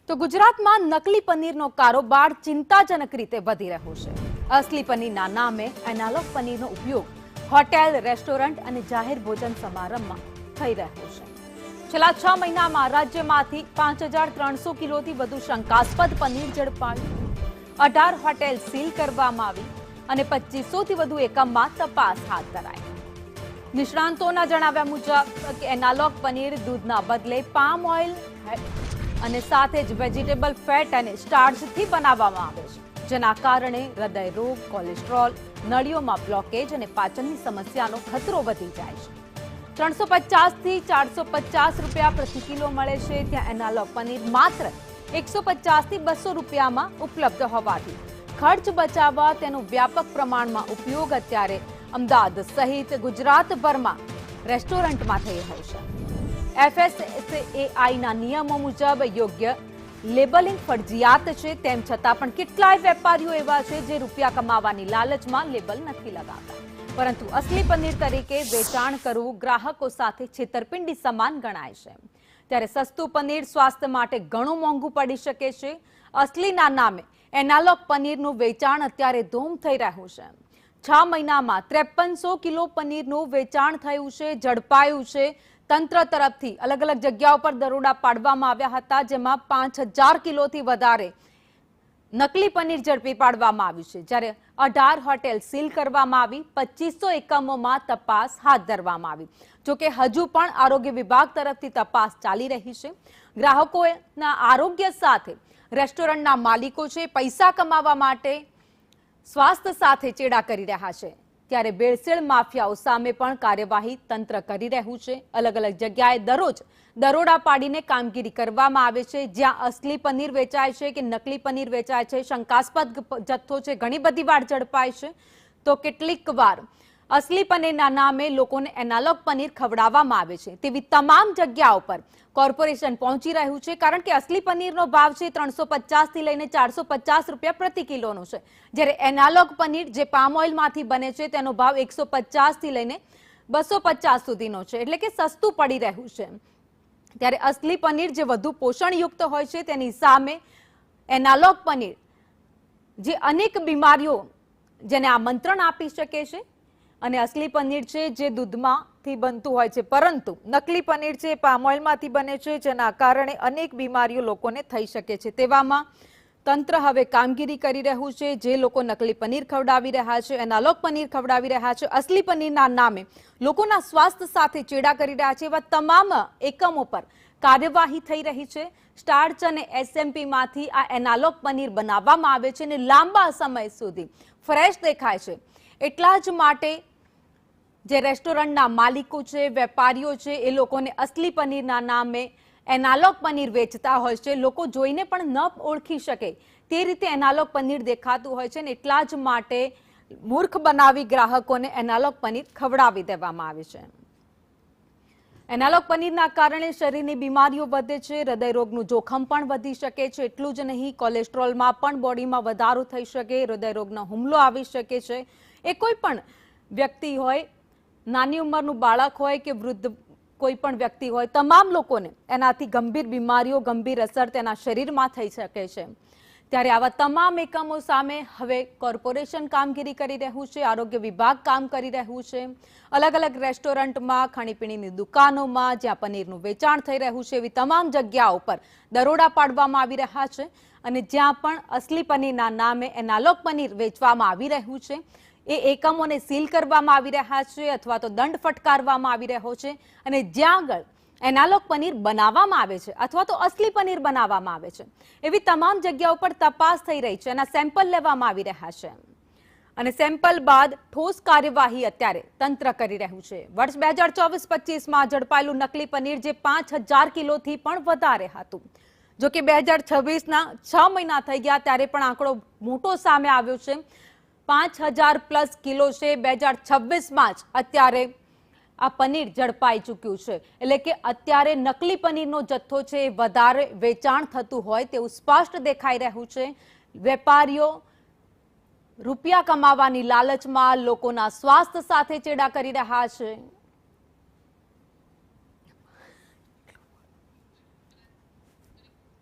તો ગુજરાતમાં નકલી પનીરનો કારોબાર ચિંતાજનક રીતે વધી રહ્યો છે। અસલી પનીરના નામે એનાલોગ પનીરનો ઉપયોગ હોટેલ, રેસ્ટોરન્ટ અને જાહેર ભોજન સમારંભમાં થઈ રહ્યો છે। છેલ્લા 6 મહિનામાં રાજ્યમાંથી 5300 કિલોથી વધુ શંકાસ્પદ પનીર ઝડપાયું। 18 હોટેલ સીલ કરવામાં આવી અને 2500 થી વધુ એકમમાં તપાસ હાથ ધરાઈ। નિષ્ણાંતોના જણાવ્યા મુજબ એનાલોગ પનીર દૂધના બદલે પામ ઓઇલ અને સાથે જ વેજીટેબલ ફેટ અને સ્ટાર્ચથી બનાવવામાં આવે છે, જેના કારણે હૃદય રોગ, કોલેસ્ટ્રોલ, નળીઓમાં બ્લોકેજ અને પાચનની સમસ્યાનો ખતરો વધી જાય છે। 350 થી 450 રૂપિયા પ્રતિ કિલો મળે છે, ત્યાં એનાલોગ પનીર માત્ર 150 થી 200 રૂપિયામાં ઉપલબ્ધ હોવાથી ખર્ચ બચાવવા તેનો વ્યાપક પ્રમાણમાં ઉપયોગ અત્યારે અમદાવાદ સહિત ગુજરાતભરમાં રેસ્ટોરન્ટમાં થઈ રહ્યો છે। FSSAIના નિયમો મુજબ યોગ્ય લેબલિંગ ફરજિયાત છે, તેમ છતાં પણ કેટલાય વેપારીઓ એવા છે જે રૂપિયા કમાવાની લાલચમાં લેબલ નથી લગાવતા, પરંતુ અસલી પનીર તરીકે વેચાણ કરવું ગ્રાહકો સાથે છેતરપિંડી સમાન ગણાય છે। ત્યારે સસ્તું પનીર સ્વાસ્થ્ય માટે ઘણું મોંઘું પડી શકે છે। અસલીના નામે એનાલોગ પનીરનું વેચાણ અત્યારે ધૂમ થઈ રહ્યું છે। 6 મહિનામાં 5300 કિલો પનીરનું વેચાણ થયું છે, ઝડપાયું છે। તંત્ર તરફથી અલગ અલગ જગ્યાઓ પર દરોડા પાડવામાં આવ્યા હતા, જેમાં 5000 કિલોથી વધારે નકલી પનીર ઝડપી પાડવામાં આવ્યું છે, જ્યારે 18 હોટેલ સીલ કરવામાં આવી, 2500 એકમોમાં તપાસ હાથ ધરવામાં આવી। જોકે હજુ પણ આરોગ્ય વિભાગ તરફથી તપાસ ચાલી રહી છે। ગ્રાહકોના આરોગ્ય સાથે રેસ્ટોરન્ટના માલિકો છે પૈસા કમાવા માટે સ્વાસ્થ્ય સાથે ચેડા કરી રહ્યા છે, ત્યારે ભેળસેળ માફિયાઓ સામે પણ કાર્યવાહી તંત્ર કરી રહ્યું છે। અલગ અલગ જગ્યાએ દરરોજ દરોડા પાડીને કામગીરી કરવામાં આવે છે, જ્યાં અસલી પનીર વેચાય છે કે નકલી પનીર વેચાય છે, શંકાસ્પદ જથ્થો છે, ઘણી બધી વાર ઝડપાય છે, તો કેટલીક વાર અસલી પનીરના નામે લોકોને એનાલોગ પનીર ખવડાવવામાં આવે છે। તેવી તમામ જગ્યાઓ પર કોર્પોરેશન પહોંચી રહ્યું છે, કારણ કે અસલી પનીરનો ભાવ છે 350 થી લઈને 450 રૂપિયા પ્રતિ કિલોનો છે, જ્યારે એનાલોગ પનીર જે પામ ઓઇલમાંથી બને છે તેનો ભાવ 150 થી લઈને 250 સુધીનો છે, એટલે કે સસ્તું પડી રહ્યું છે। ત્યારે અસલી પનીર જે વધુ પોષણયુક્ત હોય છે, તેની સામે એનાલોગ પનીર જે અનેક બીમારીઓ જેને આમંત્રણ આપી શકે છે, અને અસલી પનીર છે જે દૂધમાંથી બનતું હોય છે, પરંતુ નકલી પનીર છે પામ ઓઇલમાંથી બને છે, જેના કારણે અનેક બીમારીઓ લોકોને થઈ શકે છે। તેવામાં તંત્ર હવે કામગીરી કરી રહ્યું છે। જે લોકો નકલી પનીર ખવડાવી રહ્યા છે, એનાલોગ પનીર ખવડાવી રહ્યા છે, અસલી પનીરના નામે લોકોના સ્વાસ્થ્ય સાથે ચેડા કરી રહ્યા છે, એવા તમામ એકમો પર કાર્યવાહી થઈ રહી છે। સ્ટાર્ચ અને SMPમાંથી આ એનાલોગ પનીર બનાવવામાં આવે છે અને લાંબા સમય સુધી ફ્રેશ દેખાય છે। એટલા જ માટે જે રેસ્ટોરન્ટના માલિકો છે, વેપારીઓ છે, એ લોકોને અસલી પનીરના નામે એનાલોગ પનીર વેચતા હોય છે, લોકો જોઈને પણ ન ઓળખી શકે તે રીતે એનાલોગ પનીર દેખાતું હોય છે, અને એટલા જ માટે મૂર્ખ બનાવી ગ્રાહકોને એનાલોગ પનીર ખવડાવી દેવામાં આવે છે। એનાલોગ પનીરના કારણે શરીરની બીમારીઓ વધે છે, હૃદય રોગનું જોખમ પણ વધી શકે છે। એટલું જ નહીં, કોલેસ્ટ્રોલમાં પણ બોડીમાં વધારો થઈ શકે, હૃદય રોગનો હુમલો આવી શકે છે। એ કોઈ પણ વ્યક્તિ હોય, નાની ઉંમરનું બાળક હોય કે વૃદ્ધ કોઈ પણ વ્યક્તિ હોય, તમામ લોકોને એનાથી ગંભીર બીમારીઓ, ગંભીર અસર તેના શરીરમાં થઈ શકે છે। ત્યારે આવા તમામ એકમો સામે હવે કોર્પોરેશન કામગીરી કરી રહ્યું છે, આરોગ્ય વિભાગ કામ કરી રહ્યું છે। અલગ અલગ રેસ્ટોરન્ટમાં, ખાણીપીણીની દુકાનોમાં જ્યાં પનીરનું વેચાણ થઈ રહ્યું છે, એવી તમામ જગ્યાઓ પર દરોડા પાડવામાં આવી રહ્યા છે, અને જ્યાં પણ અસલી પનીરના નામે એનાલોગ પનીર વેચવામાં આવી રહ્યું છે, એ એકમોને સીલ કરવામાં આવી રહ્યા છે અથવા તો દંડ ફટકારવામાં આવી રહ્યો છે। અને જ્યાં આગળ એનાલોગ પનીર બનાવવામાં આવે છે અથવા તો અસલી પનીર બનાવવામાં આવે છે, એવી તમામ જગ્યાઓ પર તપાસ થઈ રહી છે, એના સેમ્પલ લેવામાં આવી રહ્યા છે, અને સેમ્પલ બાદ ઠોસ કાર્યવાહી અત્યારે તંત્ર કરી રહ્યું છે। વર્ષ 2024-25માં ઝડપાયેલું નકલી પનીર જે 5000 કિલોથી પણ વધારે હતું, જો કે 2026ના 6 મહિના થઈ ગયા ત્યારે પણ આંકડો મોટો સામે આવ્યો છે। 5000 પ્લસ કિલો છે। 2026માં જ અત્યારે આ પનીર ઝડપાઈ ચૂક્યું છે, એટલે કે અત્યારે નકલી પનીરનો જથ્થો છે એ વધારે વેચાણ થતું હોય તેવું સ્પષ્ટ દેખાઈ રહ્યું છે। વેપારીઓ રૂપિયા કમાવાની લાલચમાં લોકોના સ્વાસ્થ્ય સાથે ચેડા કરી રહ્યા છે।